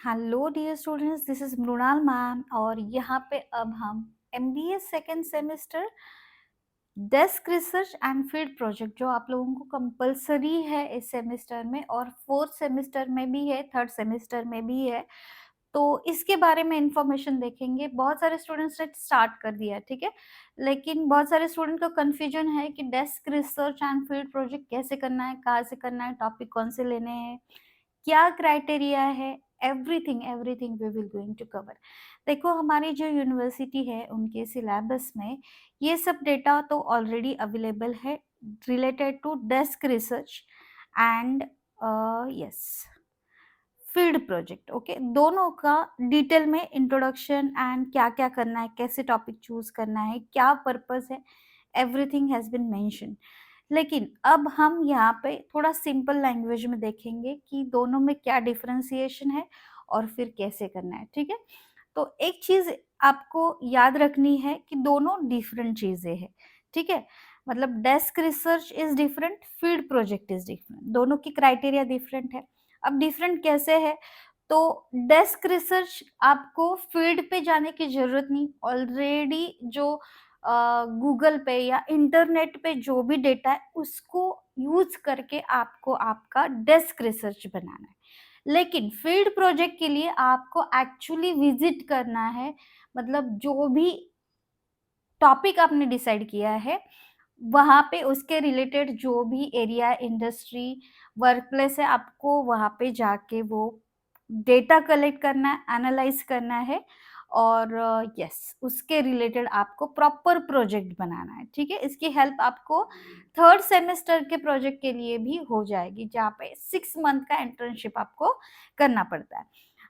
Hello dear students, this is Mrinal ma'am और यहाँ पे अब हम MBA second semester desk research and field project जो आप लोगों को कंपलसरी है इस सेमेस्टर में और फोर्थ सेमेस्टर में भी है, थर्ड सेमेस्टर में भी है। तो इसके बारे में इंफॉर्मेशन देखेंगे। बहुत सारे स्टूडेंट्स ने स्टार्ट कर दिया है, ठीक है, लेकिन बहुत सारे स्टूडेंट को कंफ्यूजन है कि desk research and field project कैसे करना है, कहाँ से करना है, टॉपिक कौन से लेने हैं, क्या क्राइटेरिया है। Everything everything we will going to cover. देखो, हमारी जो यूनिवर्सिटी है उनके सिलेबस में ये सब डेटा तो ऑलरेडी अवेलेबल है related to desk research and yes field project. Okay, दोनों का डिटेल में इंट्रोडक्शन एंड क्या क्या करना है, कैसे टॉपिक चूज करना है, क्या पर्पस है, एवरीथिंग हैज बीन मेंशन। लेकिन अब हम यहाँ पे थोड़ा सिंपल लैंग्वेज में देखेंगे कि दोनों में क्या डिफरेंशिएशन है और फिर कैसे करना है, ठीक है। तो एक चीज आपको याद रखनी है कि दोनों डिफरेंट चीजें हैं, ठीक है। मतलब desk research is different, field project is different, दोनों की क्राइटेरिया डिफरेंट है। अब डिफरेंट कैसे है? तो डेस्क रिसर्च आपको फील्ड पे जाने की जरूरत नहीं, ऑलरेडी जो गूगल पे या इंटरनेट पे जो भी डेटा है उसको यूज करके आपको आपका डेस्क रिसर्च बनाना है। लेकिन फील्ड प्रोजेक्ट के लिए आपको एक्चुअली विजिट करना है। मतलब जो भी टॉपिक आपने डिसाइड किया है वहाँ पे उसके रिलेटेड जो भी एरिया, इंडस्ट्री, वर्क प्लेस है, आपको वहाँ पे जाके वो डेटा कलेक्ट करना है, एनालाइज करना है और यस उसके रिलेटेड आपको प्रॉपर प्रोजेक्ट बनाना है, ठीक है। इसकी हेल्प आपको थर्ड सेमेस्टर के प्रोजेक्ट के लिए भी हो जाएगी, जहाँ पे 6 मंथ का इंटर्नशिप आपको करना पड़ता है।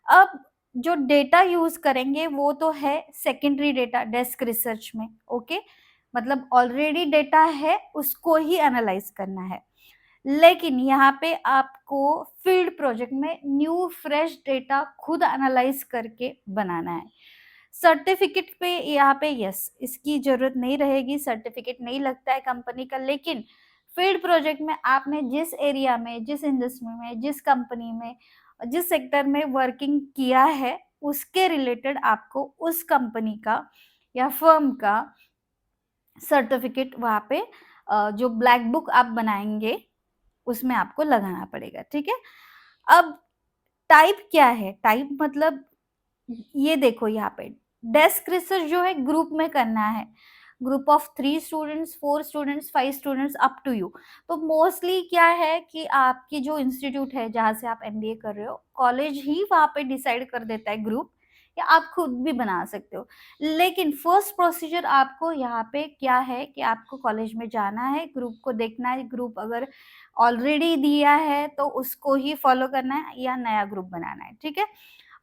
अब जो डेटा यूज करेंगे वो तो है सेकेंडरी डेटा डेस्क रिसर्च में, ओके। मतलब ऑलरेडी डेटा है उसको ही एनालाइज करना है। लेकिन यहाँ पे आपको फील्ड प्रोजेक्ट में न्यू फ्रेश डेटा खुद एनालाइज करके बनाना है। सर्टिफिकेट पे यहाँ पे यस इसकी जरूरत नहीं रहेगी, सर्टिफिकेट नहीं लगता है कंपनी का। लेकिन फील्ड प्रोजेक्ट में आपने जिस एरिया में, जिस इंडस्ट्री में, जिस कंपनी में, जिस सेक्टर में वर्किंग किया है उसके रिलेटेड आपको उस कंपनी का या फर्म का सर्टिफिकेट वहाँ पे जो ब्लैक बुक आप बनाएंगे उसमें आपको लगाना पड़ेगा, ठीक है। अब टाइप क्या है? टाइप मतलब ये देखो, यहाँ पे डेस्क रिसर्च जो है ग्रुप में करना है, group of 3 students, 4 students, 5 students, up to you. तो मोस्टली क्या है कि आपकी जो इंस्टीट्यूट है जहाँ से आप एमबीए कर रहे हो, कॉलेज ही वहाँ पे डिसाइड कर देता है ग्रुप, या आप खुद भी बना सकते हो। लेकिन फर्स्ट प्रोसीजर आपको यहाँ पे क्या है कि आपको कॉलेज में जाना है, ग्रुप को देखना है, ग्रुप अगर ऑलरेडी दिया है तो उसको ही फॉलो करना है या नया ग्रुप बनाना है, ठीक है।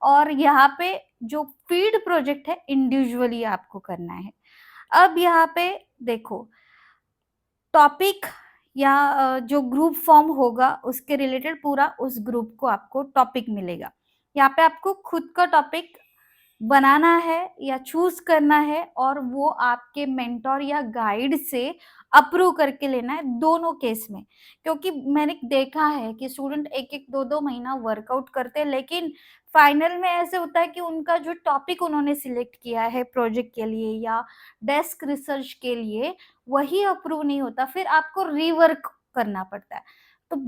और यहाँ पे जो फील्ड प्रोजेक्ट है इंडिविजुअली आपको करना है। अब यहाँ पे देखो, टॉपिक या जो ग्रुप फॉर्म होगा उसके रिलेटेड पूरा उस ग्रुप को आपको टॉपिक मिलेगा। यहाँ पे आपको खुद का टॉपिक बनाना है या चूज करना है और वो आपके मेंटोर या गाइड से अप्रूव करके लेना है, दोनों केस में। क्योंकि मैंने देखा है कि स्टूडेंट एक एक दो दो महीना वर्कआउट करते हैं, लेकिन फाइनल में ऐसे होता है कि उनका जो टॉपिक उन्होंने सिलेक्ट किया है प्रोजेक्ट के लिए या डेस्क रिसर्च के लिए वही अप्रूव नहीं होता, फिर आपको रीवर्क करना पड़ता है। तो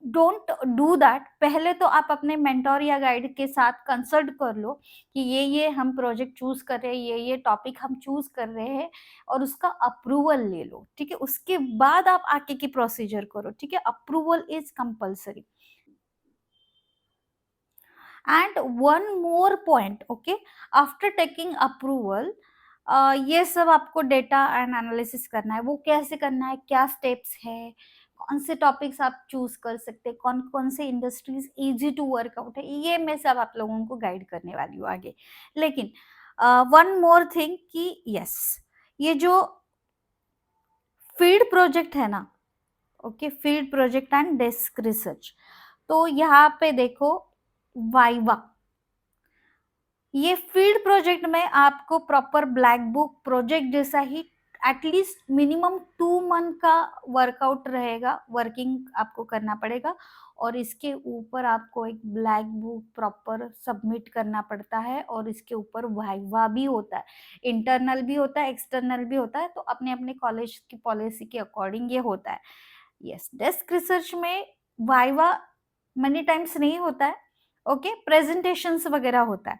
डोंट डू दैट। पहले तो आप अपने मेंटोर या गाइड के साथ कंसल्ट कर लो कि ये हम प्रोजेक्ट चूज कर रहे हैं, ये टॉपिक हम चूज कर रहे हैं, और उसका अप्रूवल ले लो, ठीक है। उसके बाद आप आगे की प्रोसीजर करो, ठीक है। Approval is compulsory. And one more point, okay, after taking approval ये सब आपको डेटा एंड एनालिसिस करना है। वो कैसे करना है, क्या स्टेप्स है, कौन से टॉपिक्स आप चूज कर सकते हैं, कौन कौन से इंडस्ट्रीज इजी टू वर्कआउट है, ये मैं सब आप लोगों को गाइड करने वाली हूँ आगे। लेकिन वन मोर थिंग कि यस, ये जो फील्ड प्रोजेक्ट है ना, okay, field project and desk research, तो यहाँ पे देखो वाइवा, ये फील्ड प्रोजेक्ट में आपको प्रॉपर ब्लैक बुक प्रोजेक्ट जैसा ही एटलीस्ट मिनिमम 2 मंथ का वर्कआउट रहेगा, वर्किंग आपको करना पड़ेगा। और इसके ऊपर आपको एक ब्लैक बुक प्रॉपर सबमिट करना पड़ता है और इसके ऊपर वाइवा भी होता है, इंटरनल भी होता है, एक्सटर्नल भी होता है, तो अपने अपने कॉलेज की पॉलिसी के अकॉर्डिंग ये होता है। यस, डेस्क रिसर्च में वाइवा मनी टाइम्स नहीं होता है, ओके, प्रेजेंटेशंस वगैरह होता है,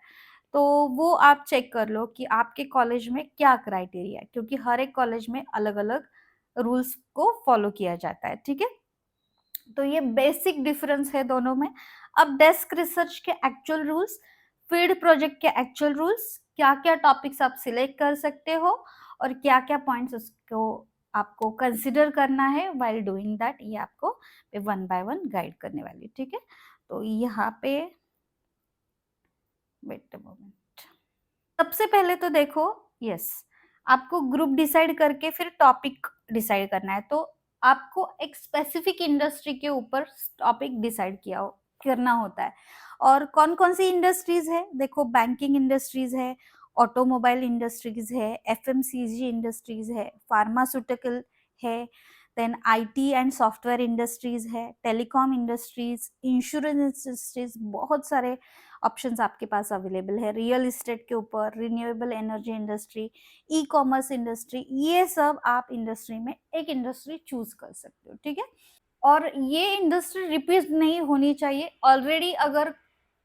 तो वो आप चेक कर लो कि आपके कॉलेज में क्या क्राइटेरिया है, क्योंकि हर एक कॉलेज में अलग अलग रूल्स को फॉलो किया जाता है, ठीक है। तो ये बेसिक डिफरेंस है दोनों में। अब डेस्क रिसर्च के एक्चुअल रूल्स, फील्ड प्रोजेक्ट के एक्चुअल रूल्स, क्या क्या टॉपिक्स आप सिलेक्ट कर सकते हो और क्या क्या पॉइंट्स उसको आपको कंसिडर करना है वाइल डूइंग दैट, ये आपको वन बाय वन गाइड करने वाली, ठीक है। तो यहाँ पे वेट अ मोमेंट, सबसे पहले तो देखो, यस, आपको ग्रुप डिसाइड करके फिर टॉपिक डिसाइड करना है, तो आपको एक स्पेसिफिक इंडस्ट्री के ऊपर टॉपिक डिसाइड करना होता है। और कौन कौन सी इंडस्ट्रीज है, देखो, बैंकिंग इंडस्ट्रीज है, ऑटोमोबाइल इंडस्ट्रीज है, एफएमसीजी इंडस्ट्रीज है, फार्मास्यूटिकल है, then IT and software industries है, टेलीकॉम इंडस्ट्रीज, इंश्योरेंस इंडस्ट्रीज, बहुत सारे ऑप्शंस आपके पास अवेलेबल है, रियल इस्टेट के ऊपर, renewable energy industry, e commerce industry, ये सब आप इंडस्ट्री में एक इंडस्ट्री चूज कर सकते हो, ठीक है। और ये इंडस्ट्री रिपीट नहीं होनी चाहिए। ऑलरेडी अगर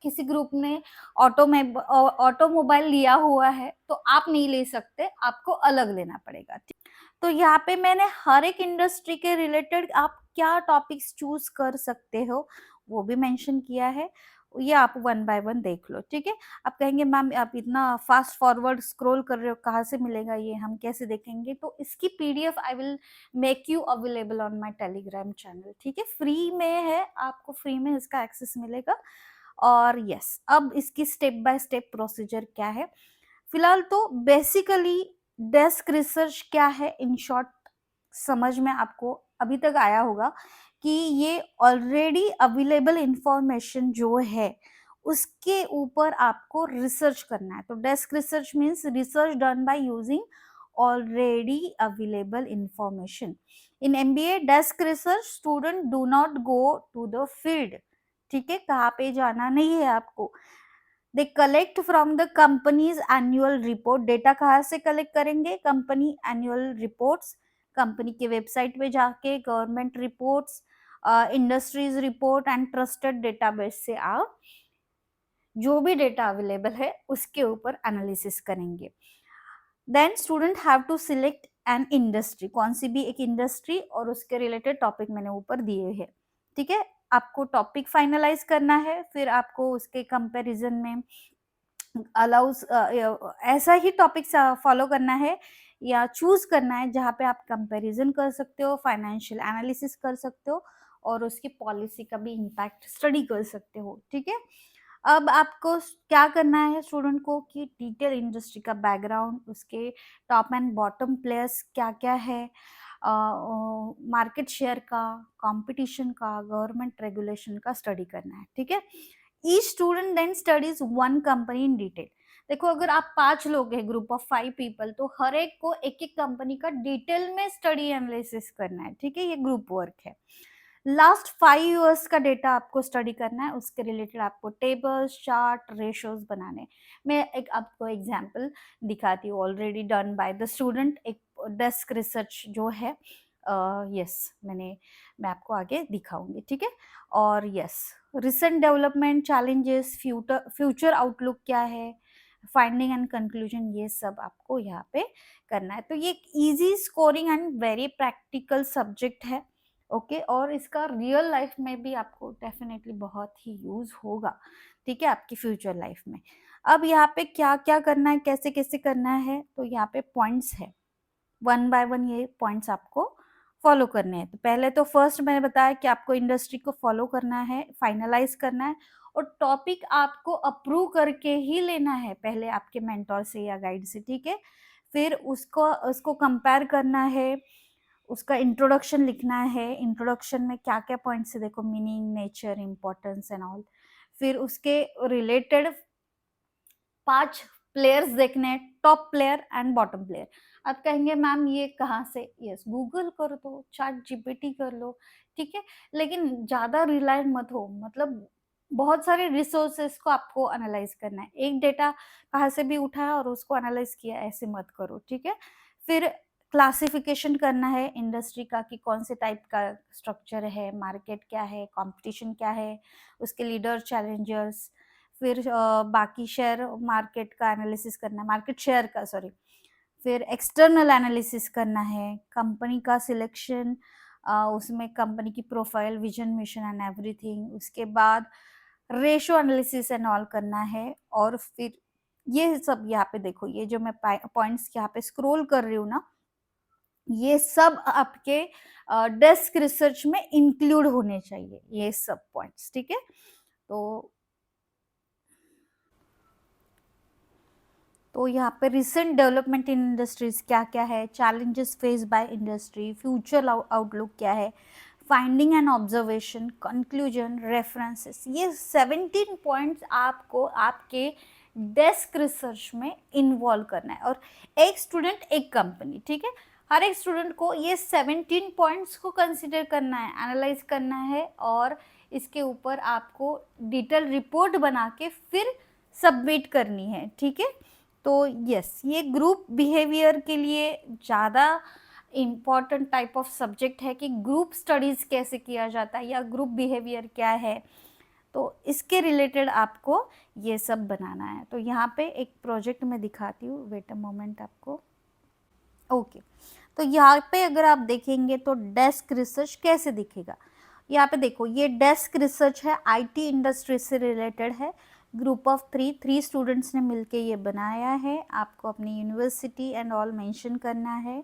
किसी ग्रुप ने ऑटोमोबाइल लिया हुआ है तो आप नहीं ले सकते, आपको अलग लेना पड़ेगा, ठीक? तो यहाँ पे मैंने हर एक इंडस्ट्री के रिलेटेड आप क्या टॉपिक्स चूज कर सकते हो वो भी मेंशन किया है, ये आप वन बाय वन देख लो, ठीक है। आप कहेंगे मैम आप इतना फास्ट फॉरवर्ड स्क्रॉल कर रहे हो, कहाँ से मिलेगा ये, हम कैसे देखेंगे, तो इसकी PDF I will make you available on my Telegram channel, ठीक है, फ्री में है, आपको फ्री में इसका एक्सेस मिलेगा। और यस, अब इसकी स्टेप बाय स्टेप प्रोसीजर क्या है, फिलहाल तो बेसिकली डेस्क रिसर्च क्या है इन शॉर्ट समझ में आपको अभी तक आया होगा कि ये ऑलरेडी अवेलेबल इंफॉर्मेशन जो है उसके ऊपर आपको रिसर्च करना है। तो desk research means research done by using already available information. In MBA desk research student do not go to the field, ठीक है, कहाँ पे जाना नहीं है आपको। They collect from the companies annual report, data कहाँ से कलेक्ट करेंगे, कंपनी एनुअल रिपोर्ट्स, कंपनी के वेबसाइट पे जाके government reports, industries report and trusted database से आप जो भी डेटा अवेलेबल है उसके ऊपर एनालिसिस करेंगे। Then student have to select an industry, कौन सी भी एक इंडस्ट्री और उसके रिलेटेड टॉपिक मैंने ऊपर दिए हैं, ठीक है। आपको टॉपिक फाइनलाइज करना है, फिर आपको उसके कंपैरिजन में अलाउज ऐसा ही टॉपिक फॉलो करना है या चूज करना है जहाँ पे आप कंपैरिजन कर सकते हो, फाइनेंशियल एनालिसिस कर सकते हो और उसकी पॉलिसी का भी इम्पैक्ट स्टडी कर सकते हो, ठीक है। अब आपको क्या करना है स्टूडेंट को कि डिटेल इंडस्ट्री का बैकग्राउंड, उसके टॉप एंड बॉटम प्लेयर्स क्या क्या है, मार्केट शेयर का, कंपटीशन का, गवर्नमेंट रेगुलेशन का स्टडी करना है, ठीक है। Each student then studies one company in detail. देखो, अगर आप 5 लोग हैं, ग्रुप ऑफ 5 पीपल, तो हर एक को एक एक कंपनी का डिटेल में स्टडी एनालिसिस करना है, ठीक है, ये ग्रुप वर्क है। लास्ट 5 ईयर्स का डेटा आपको स्टडी करना है, उसके रिलेटेड आपको टेबल्स, चार्ट, रेशियोज बनाने। मैं एक आपको एग्जांपल दिखाती हूँ, already done by the student, एक डेस्क रिसर्च जो है, यस, मैं आपको आगे दिखाऊंगी, ठीक है। और yes, recent development, challenges, future outlook क्या है, फाइंडिंग एंड कंक्लूजन, ये सब आपको यहाँ पे करना है। तो ये एक easy scoring and very practical subject है, ओके, और इसका रियल लाइफ में भी आपको डेफिनेटली बहुत ही यूज होगा, ठीक है, आपकी फ्यूचर लाइफ में। अब यहाँ पे क्या क्या करना है, कैसे कैसे करना है, तो यहाँ पे पॉइंट्स है, वन बाय वन ये पॉइंट्स आपको फॉलो करने हैं। तो पहले तो फर्स्ट मैंने बताया कि आपको इंडस्ट्री को फॉलो करना है, फाइनलाइज करना है और टॉपिक आपको अप्रूव करके ही लेना है, पहले आपके मेंटोर से या गाइड से, ठीक है। फिर उसको कंपेयर करना है, उसका इंट्रोडक्शन लिखना है, इंट्रोडक्शन में क्या क्या पॉइंट्स है, देखो, meaning, nature, importance and all. फिर उसके रिलेटेड 5 प्लेयर्स देखने हैं, top player and bottom player. आप कहेंगे मैम ये कहाँ से, यस, गूगल कर दो, चैट जीपीटी कर लो, ठीक है? लेकिन ज़्यादा रिलायंट मत हो, मतलब बहुत सारे रिसोर्सेज़ को आपको एनालाइज़ करना है। एक डेटा कहाँ से भी उठाया और उसको एनालाइज़ किया, ऐसे मत करो, ठीक है? फिर क्लासिफिकेशन करना है इंडस्ट्री का कि कौन से टाइप का स्ट्रक्चर है, मार्केट क्या है, कॉम्पिटिशन क्या है, उसके लीडर, चैलेंजर्स, फिर बाकी शेयर मार्केट का एनालिसिस करना है, मार्केट शेयर का सॉरी, फिर एक्सटर्नल एनालिसिस करना है, कंपनी का सिलेक्शन, उसमें कंपनी की profile, vision, mission and everything, उसके बाद रेशियो एनालिसिस एंड ऑल करना है, और फिर ये सब यहाँ पे देखो, ये जो मैं पॉइंट्स यहाँ पे स्क्रॉल कर रही हूँ ना, ये सब आपके डेस्क रिसर्च में इंक्लूड होने चाहिए, ये सब पॉइंट्स, ठीक है? तो यहाँ पे रिसेंट डेवलपमेंट इन इंडस्ट्रीज क्या क्या है, challenges face by industry, future outlook क्या है, finding and observation, conclusion, references, ये 17 पॉइंट्स आपको आपके डेस्क रिसर्च में इन्वॉल्व करना है, और एक स्टूडेंट एक कंपनी, ठीक है? हर एक स्टूडेंट को ये 17 पॉइंट्स को कंसिडर करना है, एनालाइज करना है, और इसके ऊपर आपको डिटेल रिपोर्ट बना के फिर सबमिट करनी है, ठीक है? तो यस, ये ग्रुप बिहेवियर के लिए ज़्यादा इम्पॉर्टेंट टाइप ऑफ सब्जेक्ट है कि ग्रुप स्टडीज़ कैसे किया जाता है या ग्रुप बिहेवियर क्या है, तो इसके रिलेटेड आपको ये सब बनाना है। तो यहाँ पे एक प्रोजेक्ट मैं दिखाती हूँ, वेट अ मोमेंट आपको। ओके, तो यहाँ पे अगर आप देखेंगे तो डेस्क रिसर्च कैसे दिखेगा, यहाँ पे देखो, ये डेस्क रिसर्च है, आईटी इंडस्ट्री से रिलेटेड है, ग्रुप ऑफ थ्री स्टूडेंट्स ने मिलके ये बनाया है, आपको अपनी यूनिवर्सिटी एंड ऑल मेंशन करना है,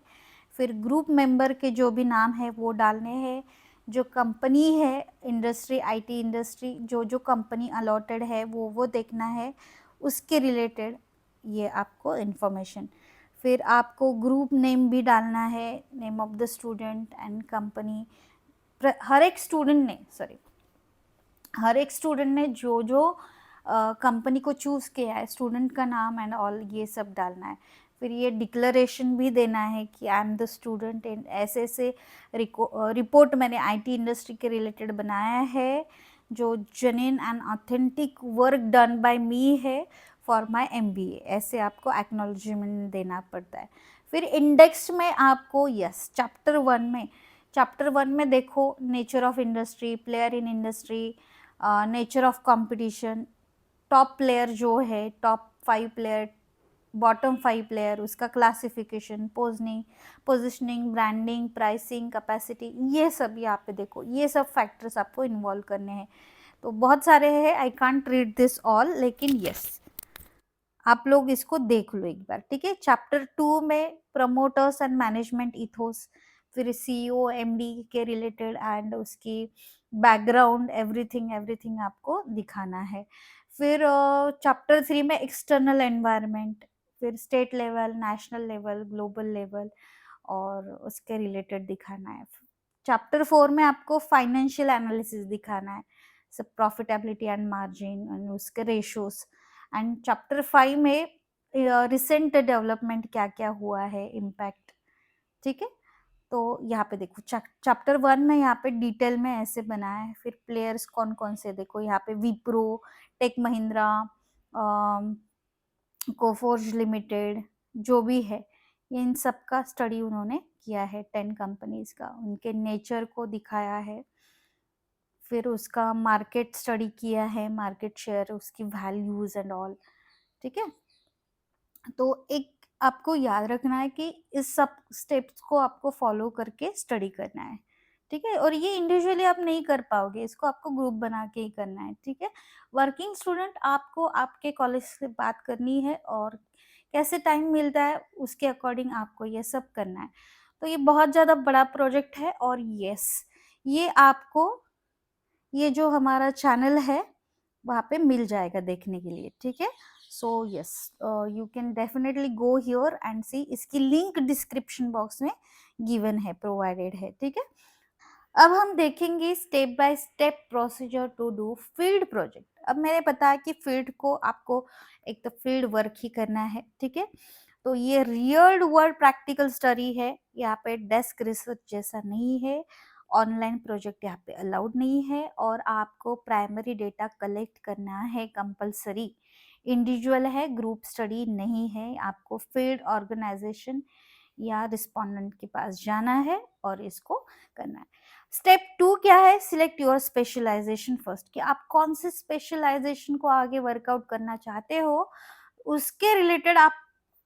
फिर ग्रुप मेंबर के जो भी नाम है वो डालने हैं, जो कंपनी है इंडस्ट्री, आईटी इंडस्ट्री, जो जो कंपनी अलॉटेड है वो देखना है, उसके रिलेटेड ये आपको इन्फॉर्मेशन, फिर आपको ग्रुप नेम भी डालना है, name of the student and company, हर एक स्टूडेंट ने जो जो कंपनी को चूज़ किया है, स्टूडेंट का नाम एंड ऑल ये सब डालना है, फिर ये डिक्लेरेशन भी देना है कि I am the student in ऐसे ऐसे, रिपोर्ट मैंने आईटी इंडस्ट्री के रिलेटेड बनाया है, जो genuine and authentic work done by me है फॉर माय एमबीए, ऐसे आपको एक्नॉलेजमेंट देना पड़ता है। फिर इंडेक्स में आपको चैप्टर वन में देखो, nature of industry, player in industry, nature of competition, top player जो है, टॉप 5 प्लेयर, बॉटम 5 प्लेयर, उसका classification, positioning, branding, pricing, capacity, ये सब यहाँ पे देखो, ये सब फैक्टर्स आपको इन्वॉल्व करने हैं। तो बहुत सारे हैं, I can't read this all, लेकिन यस, आप लोग इसको देख लो एक बार, ठीक है? चैप्टर 2 में प्रमोटर्स एंड मैनेजमेंट इथोस, फिर सीईओ एमडी के रिलेटेड एंड उसकी बैकग्राउंड, एवरीथिंग एवरीथिंग आपको दिखाना है। फिर चैप्टर 3 में एक्सटर्नल एनवायरनमेंट, फिर state level, national level, global level, और उसके रिलेटेड दिखाना है। चैप्टर 4 में आपको फाइनेंशियल एनालिसिस दिखाना है, सब प्रॉफिटेबिलिटी एंड मार्जिन एंड उसके रेशियोज, एंड चैप्टर 5 में रिसेंट डेवलपमेंट क्या क्या हुआ है, इम्पैक्ट, ठीक है? तो यहाँ पे देखो, चैप्टर 1 में यहाँ पे डिटेल में ऐसे बनाया है, फिर प्लेयर्स कौन कौन से देखो, यहाँ पे विप्रो, टेक महिंद्रा, कोफोर्ज लिमिटेड, जो भी है, इन सब का स्टडी उन्होंने किया है, 10 कंपनीज का, उनके नेचर को दिखाया है, फिर उसका मार्केट स्टडी किया है, मार्केट शेयर, उसकी वैल्यूज एंड ऑल, ठीक है? तो एक आपको याद रखना है कि इस सब स्टेप्स को आपको फॉलो करके स्टडी करना है, ठीक है? और ये इंडिविजुअली आप नहीं कर पाओगे, इसको आपको ग्रुप बना के ही करना है, ठीक है? वर्किंग स्टूडेंट आपको आपके कॉलेज से बात करनी है, और कैसे टाइम मिलता है उसके अकॉर्डिंग आपको ये सब करना है। तो ये बहुत ज़्यादा बड़ा प्रोजेक्ट है, और यस, ये आपको, ये जो हमारा चैनल है वहाँ पे मिल जाएगा देखने के लिए, ठीक है? So yes, you can definitely go here and see, इसकी लिंक डिस्क्रिप्शन बॉक्स में गिवन है, प्रोवाइडेड है, ठीक है? अब हम देखेंगे step by step procedure to do field project. अब मैंने बताया कि फील्ड को आपको एक तो फील्ड वर्क ही करना है, ठीक है? तो ये रियल वर्ल्ड प्रैक्टिकल स्टडी है, यहाँ पे डेस्क रिसर्च जैसा नहीं है, ऑनलाइन प्रोजेक्ट यहाँ पे अलाउड नहीं है और आपको प्राइमरी डेटा कलेक्ट करना है कंपलसरी। इंडिविजुअल है, ग्रुप स्टडी नहीं है। आपको फील्ड ऑर्गेनाइजेशन या रिस्पोंडेंट के पास जाना है और इसको करना है। स्टेप 2 क्या है? सिलेक्ट योर स्पेशलाइजेशन फर्स्ट, कि आप कौन से स्पेशलाइजेशन को आगे वर्कआउट करना चाहते हो, उसके रिलेटेड आप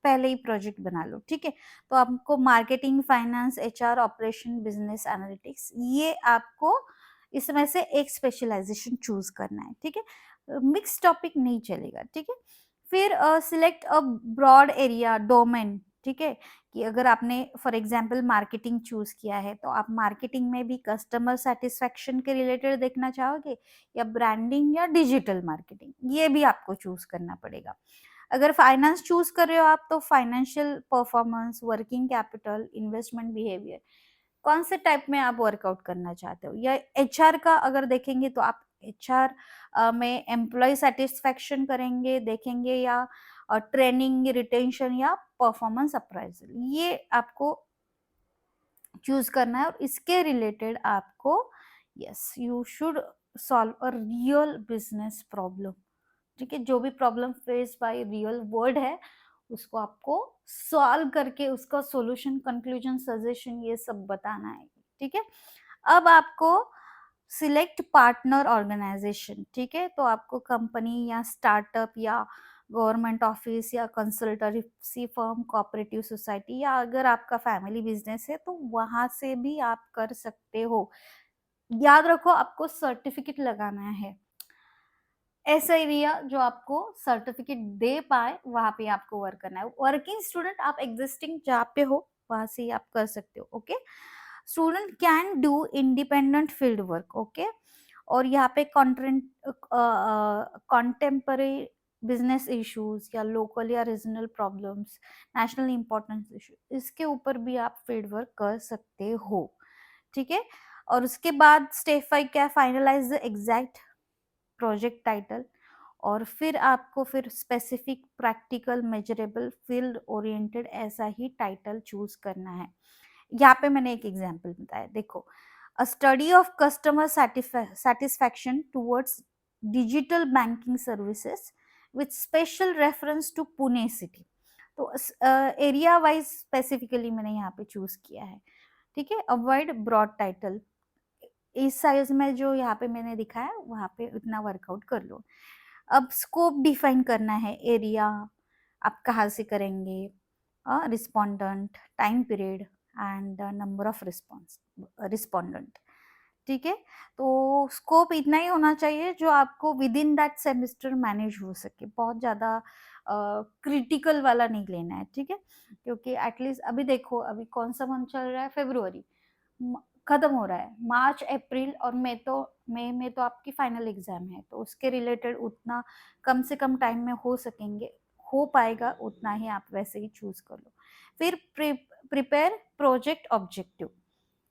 पहले ही प्रोजेक्ट बना लो, ठीक है। तो आपको marketing, finance, HR, operation, business analytics, ये आपको इसमें से एक स्पेशलाइजेशन चूज करना है, ठीक है। मिक्स टॉपिक नहीं चलेगा, ठीक है। फिर select a broad area domain, ठीक है, कि अगर आपने फॉर एग्जांपल मार्केटिंग चूज किया है तो आप मार्केटिंग में भी कस्टमर सेटिस्फेक्शन के रिलेटेड देखना चाहोगे या ब्रांडिंग या डिजिटल मार्केटिंग, ये भी आपको चूज करना पड़ेगा। अगर फाइनेंस चूज कर रहे हो आप तो financial performance, working capital, investment behaviour, कौन से टाइप में आप वर्कआउट करना चाहते हो। या एचआर का अगर देखेंगे तो आप एचआर में एम्प्लॉय सेटिस्फेक्शन करेंगे, देखेंगे, या ट्रेनिंग, रिटेंशन या परफॉर्मेंस अप्राइजल, ये आपको चूज करना है। और इसके रिलेटेड आपको yes you should solve a real business problem, ठीक है। जो भी problem face by real world है उसको आपको सॉल्व करके उसका सॉल्यूशन, कंक्लूजन, सजेशन, ये सब बताना है, ठीक है। अब आपको सिलेक्ट पार्टनर ऑर्गेनाइजेशन, ठीक है। तो आपको कंपनी या स्टार्टअप या गवर्नमेंट ऑफिस या कंसल्टेंसी फर्म, कोऑपरेटिव सोसाइटी, या अगर आपका फैमिली बिजनेस है तो वहां से भी आप कर सकते हो। याद रखो आपको सर्टिफिकेट लगाना है। ऐसा एरिया जो आपको सर्टिफिकेट दे पाए वहां पे आपको वर्क करना है। वर्किंग स्टूडेंट आप एग्जिस्टिंग जहाँ पे हो वहां से ही आप कर सकते हो, okay. Student can do independent field work, okay. और यहाँ पे कॉन्टेम्पररी बिजनेस इश्यूज या लोकल या regional problems, national importance issue, इसके ऊपर भी आप फील्ड वर्क कर सकते हो, ठीक है। और उसके बाद स्टेप 5 क्या, finalise the exact project title. और फिर आपको फिर specific, practical, measurable, field oriented ऐसा ही टाइटल चूज करना है। यहाँ पे मैंने एक एग्जांपल बताया, देखो, a study of customer satisfaction towards digital banking services with special reference to Pune city. तो एरिया वाइज स्पेसिफिकली मैंने यहाँ पे चूज किया है, ठीक है। अवॉइड ब्रॉड टाइटल, इस साइज में जो यहाँ पे मैंने दिखाया वहां पे उतना वर्कआउट कर लो। अब स्कोप डिफाइन करना है, एरिया आप कहाँ से करेंगे, respondent, time period and number of respondent, ठीक है। तो स्कोप इतना ही होना चाहिए जो आपको with in that semester manage हो सके, बहुत ज़्यादा क्रिटिकल वाला नहीं लेना है, ठीक है। क्योंकि एटलीस्ट अभी देखो, अभी कौन सा मंथ चल रहा है, फेब्रुवरी खत्म हो रहा है, मार्च, अप्रैल और मई में तो आपकी फाइनल एग्जाम है, तो उसके रिलेटेड उतना कम से कम टाइम में हो पाएगा उतना ही आप वैसे ही चूज कर लो। फिर प्रिपेयर प्रोजेक्ट ऑब्जेक्टिव,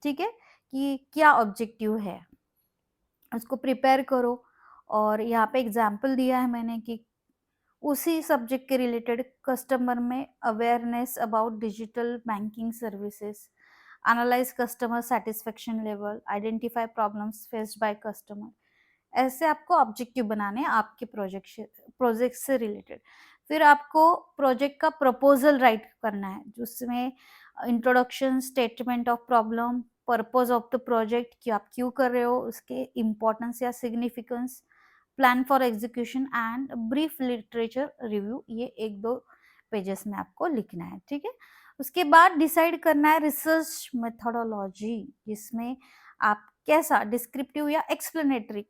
ठीक है, कि क्या ऑब्जेक्टिव है उसको प्रिपेयर करो। और यहाँ पे एग्जाम्पल दिया है मैंने कि उसी सब्जेक्ट के रिलेटेड कस्टमर में awareness about digital banking services, analyse customer satisfaction level, identify problems faced by customer, ऐसे आपको ऑब्जेक्टिव बनाने हैं आपके प्रोजेक्ट से रिलेटेड। फिर आपको प्रोजेक्ट का प्रपोजल राइट करना है जिसमें introduction, statement of problem, purpose of the project, कि आप क्यों कर रहे हो, उसके इम्पोर्टेंस या significance, plan for execution and brief literature review, ये 1-2 पेजेस में आपको लिखना है, ठीक है। उसके बाद डिसाइड करना है रिसर्च मेथोडोलॉजी, जिसमें आप कैसा डिस्क्रिप्टिव या एक्सप्लेनेटरी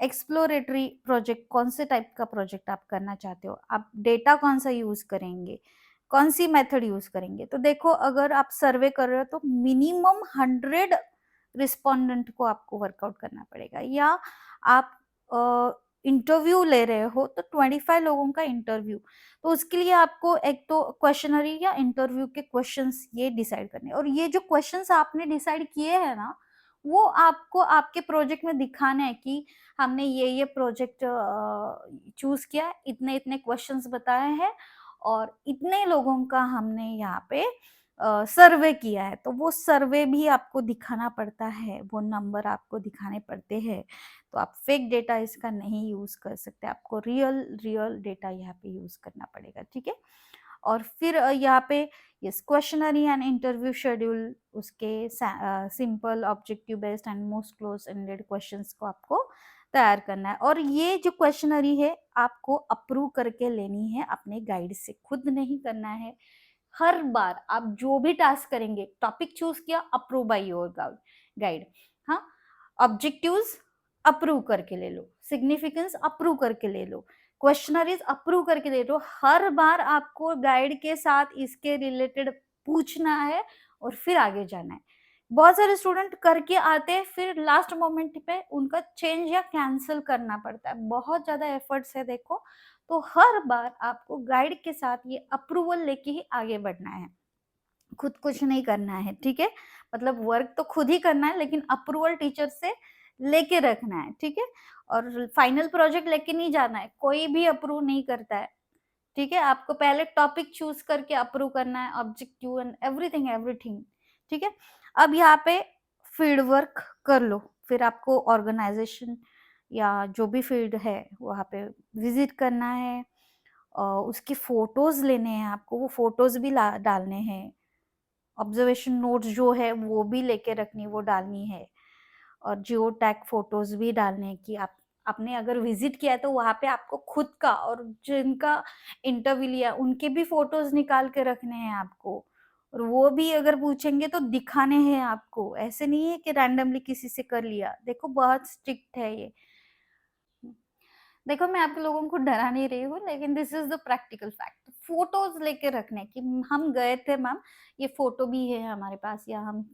एक्सप्लोरेटरी प्रोजेक्ट, कौन से टाइप का प्रोजेक्ट आप करना चाहते हो, आप डेटा कौन सा यूज करेंगे, कौन सी मेथड यूज करेंगे। तो देखो, अगर आप सर्वे कर रहे हो तो मिनिमम 100 रिस्पोंडेंट को आपको वर्कआउट करना पड़ेगा, या आप इंटरव्यू ले रहे हो तो 25 लोगों का इंटरव्यू, तो उसके लिए आपको एक तो क्वेश्चनरी या इंटरव्यू के क्वेश्चंस ये डिसाइड करने, और ये जो क्वेश्चंस आपने डिसाइड किए हैं ना, वो आपको आपके प्रोजेक्ट में दिखाना है कि हमने ये प्रोजेक्ट चूज किया है, इतने इतने क्वेश्चंस बताए हैं और इतने लोगों का हमने यहाँ पे सर्वे किया है, तो वो सर्वे भी आपको दिखाना पड़ता है, वो नंबर आपको दिखाने पड़ते हैं। तो आप फेक डेटा इसका नहीं यूज़ कर सकते, आपको रियल डेटा यहाँ पे यूज़ करना पड़ेगा, ठीक है? और फिर यहाँ पे yes questionnaire and interview schedule, उसके simple objective based and most close ended questions को आपको तैयार करना है। और ये जो क्वेश्चनरी है आपको अप्रूव करके लेनी है अपने गाइड से, खुद नहीं करना है। हर बार आप जो भी टास्क करेंगे, टॉपिक चूज किया, अप्रूव बाय योर गाइड। हाँ, ऑब्जेक्टिव्स अप्रूव करके ले लो, सिग्निफिकेंस अप्रूव करके ले लो, क्वेश्चनरीज अप्रूव करके ले लो। हर बार आपको गाइड के साथ इसके रिलेटेड पूछना है और फिर आगे जाना है। बहुत सारे स्टूडेंट करके आते हैं, फिर लास्ट मोमेंट पे उनका चेंज या कैंसिल करना पड़ता है, बहुत ज्यादा एफर्ट्स है देखो। तो हर बार आपको गाइड के साथ ये अप्रूवल लेके ही आगे बढ़ना है, खुद कुछ नहीं करना है, ठीक है? मतलब वर्क तो खुद ही करना है, लेकिन अप्रूवल टीचर से लेके रखना है, ठीक है? और फाइनल प्रोजेक्ट लेके नहीं जाना है, कोई भी अप्रूव नहीं करता है, ठीक है? आपको पहले टॉपिक चूज करके अप्रूव करना है, ऑब्जेक्टिव एंड एवरीथिंग एवरीथिंग, ठीक है? अब यहाँ पे फील्ड वर्क कर लो, फिर आपको ऑर्गेनाइजेशन या जो भी फील्ड है वहाँ पे विजिट करना है, उसकी फोटोज लेने हैं आपको, वो फोटोज भी डालने हैं, ऑब्जर्वेशन नोट्स जो है वो भी लेके रखनी, वो डालनी है, और जियो टैग फोटोज भी डालने हैं कि आप आपने अगर विजिट किया है तो वहां पे आपको खुद का और जिनका इंटरव्यू लिया उनके भी फोटोज निकाल के रखने हैं आपको, और वो भी अगर पूछेंगे तो दिखाने हैं आपको, ऐसे नहीं है कि रैंडमली किसी से कर लिया। देखो बहुत स्ट्रिक्ट है ये। देखो मैं आप लोगों को डरा नहीं रही हूँ, लेकिन this is the practical fact. Photos लेके रखने कि हम गए थे मैम, ये फोटो भी है हमारे पास, या हम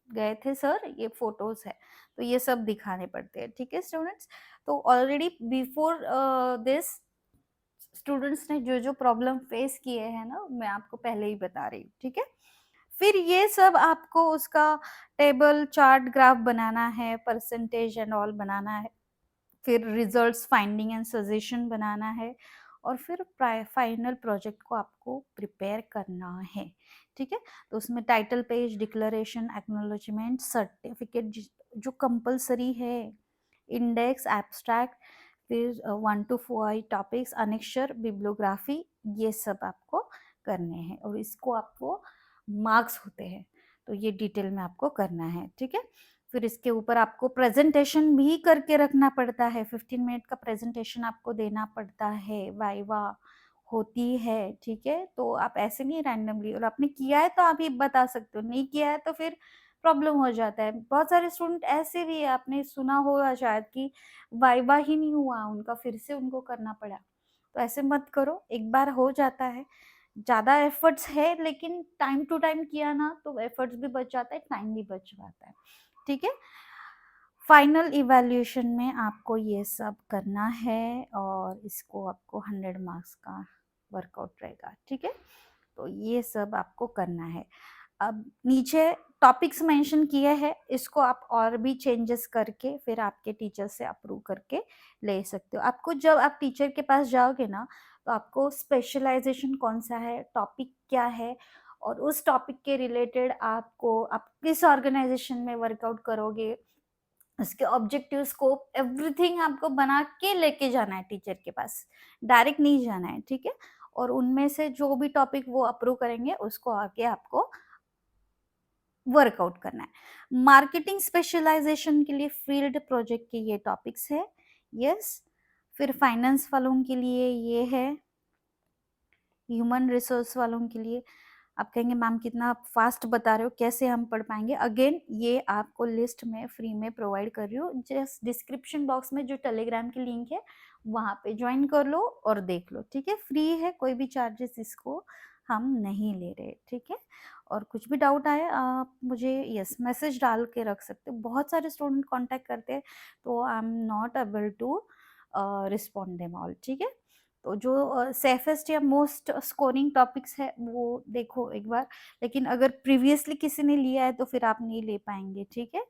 गए थे सर, ये फोटोज है, तो ये सब दिखाने पड़ते हैं, ठीक है स्टूडेंट्स? तो ऑलरेडी बिफोर दिस स्टूडेंट्स ने जो जो प्रॉब्लम फेस किए हैं ना, मैं आपको पहले ही बता रही हूँ, ठीक है? फिर ये सब आपको उसका टेबल चार्ट ग्राफ बनाना है, परसेंटेज एंड ऑल बनाना है, फिर रिजल्ट्स फाइंडिंग एंड सजेशन बनाना है, और फिर फाइनल प्रोजेक्ट को आपको प्रिपेयर करना है, ठीक है? तो उसमें title page, declaration, acknowledgement, certificate जो कंपलसरी है, इंडेक्स, एब्स्ट्रैक्ट, फिर 1 to 5 टॉपिक्स, अनेक्शर, बिब्लियोग्राफी, ये सब आपको करने हैं, और इसको आपको मार्क्स होते हैं, तो ये डिटेल में आपको करना है, ठीक है? फिर इसके ऊपर आपको प्रेजेंटेशन भी करके रखना पड़ता है, 15 मिनट का प्रेजेंटेशन आपको देना पड़ता है, वाइवा होती है, ठीक है? तो आप ऐसे नहीं रैंडमली, और आपने किया है तो आप ही बता सकते हो, नहीं किया है तो फिर प्रॉब्लम हो जाता है। बहुत सारे स्टूडेंट ऐसे भी है, आपने सुना होगा शायद, कि वाइवा ही नहीं हुआ उनका, फिर से उनको करना पड़ा। तो ऐसे मत करो, एक बार हो जाता है, ज़्यादा एफर्ट्स है लेकिन टाइम टू टाइम किया ना तो एफर्ट्स भी बच जाता है, टाइम भी बच जाता है, ठीक है? फाइनल इवैल्यूएशन में आपको ये सब करना है, और इसको आपको 100 मार्क्स का वर्कआउट रहेगा, ठीक है? तो ये सब आपको करना है। अब नीचे टॉपिक्स मेंशन किए हैं, इसको आप और भी चेंजेस करके फिर आपके टीचर से अप्रूव करके ले सकते हो। आपको जब आप टीचर के पास जाओगे ना, तो आपको स्पेशलाइजेशन कौन सा है, टॉपिक क्या है, और उस टॉपिक के रिलेटेड आपको आप किस ऑर्गेनाइजेशन में वर्कआउट करोगे, उसके ऑब्जेक्टिव स्कोप एवरीथिंग आपको बना के लेके जाना है टीचर के पास, डायरेक्ट नहीं जाना है, ठीक है? और उनमें से जो भी टॉपिक वो अप्रूव करेंगे उसको आके आपको वर्कआउट करना है। मार्केटिंग स्पेशलाइजेशन के लिए फील्ड प्रोजेक्ट के ये टॉपिक्स है, यस। फिर फाइनेंस वालों के लिए ये है, ह्यूमन रिसोर्स वालों के लिए आप कहेंगे मैम कितना फास्ट बता रहे हो, कैसे हम पढ़ पाएंगे? अगेन ये आपको लिस्ट में फ्री में प्रोवाइड कर रही हूँ, जस्ट डिस्क्रिप्शन बॉक्स में जो टेलीग्राम की लिंक है वहाँ पे ज्वाइन कर लो और देख लो, ठीक है? फ्री है, कोई भी चार्जेस इसको हम नहीं ले रहे, ठीक है? और कुछ भी डाउट आए आप मुझे यस मैसेज डाल के रख सकते हो। बहुत सारे स्टूडेंट कांटेक्ट करते हैं, तो I am not able to respond them all, ठीक है? तो जो सेफेस्ट या मोस्ट स्कोरिंग टॉपिक्स है वो देखो एक बार, लेकिन अगर प्रीवियसली किसी ने लिया है तो फिर आप नहीं ले पाएंगे, ठीक है?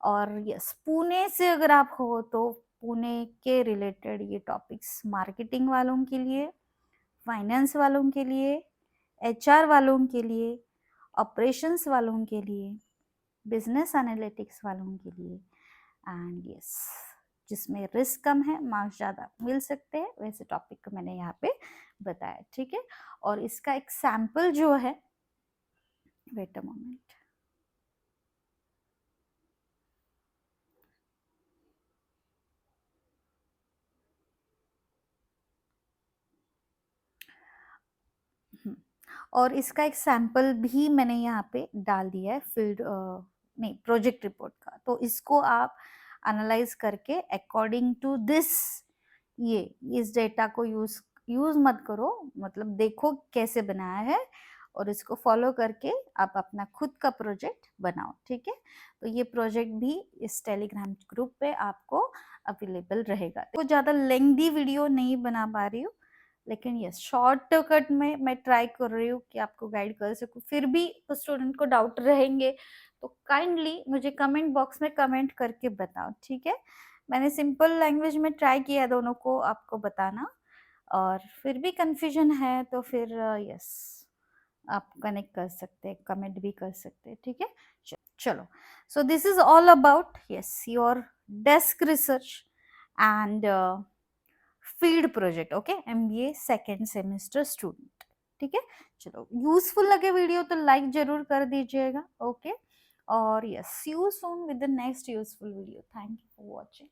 और यस पुणे से अगर आप हो तो पुणे के रिलेटेड ये टॉपिक्स मार्केटिंग वालों के लिए, फाइनेंस वालों के लिए, एचआर वालों के लिए, ऑपरेशंस वालों के लिए, बिजनेस एनालिटिक्स वालों के लिए, एंड यस जिसमें रिस्क कम है मार्क्स ज़्यादा मिल सकते हैं, वैसे टॉपिक को मैंने यहाँ पे बताया, ठीक है। और इसका एक सैम्पल जो है, वेट अ मोमेंट, और इसका एक सैंपल भी मैंने यहाँ पे डाल दिया है फील्ड नहीं प्रोजेक्ट रिपोर्ट का, तो इसको आप एनालाइज करके अकॉर्डिंग टू दिस ये इस डेटा को यूज मत करो, मतलब देखो कैसे बनाया है और इसको फॉलो करके आप अपना खुद का प्रोजेक्ट बनाओ, ठीक है। तो ये प्रोजेक्ट भी इस टेलीग्राम ग्रुप पे आपको अवेलेबल रहेगा। तो ज़्यादा लेंथी वीडियो नहीं बना पा रही हूँ, लेकिन यस शॉर्टकट में मैं ट्राई कर रही हूँ कि आपको गाइड कर सकूँ। फिर भी तो स्टूडेंट को डाउट रहेंगे तो काइंडली मुझे कमेंट बॉक्स में कमेंट करके बताओ, ठीक है। मैंने सिंपल लैंग्वेज में ट्राई किया दोनों को आपको बताना, और फिर भी कंफ्यूजन है तो फिर यस आप कनेक्ट कर सकते हैं, कमेंट भी कर सकते हैं, ठीक है। चलो, so this is all about yes your desk research and field project, okay, MBA second semester student, ठीक है। चलो, यूजफुल लगे वीडियो तो लाइक जरूर कर दीजिएगा, ओके। और yes see you soon with the next useful video. Thank you for watching.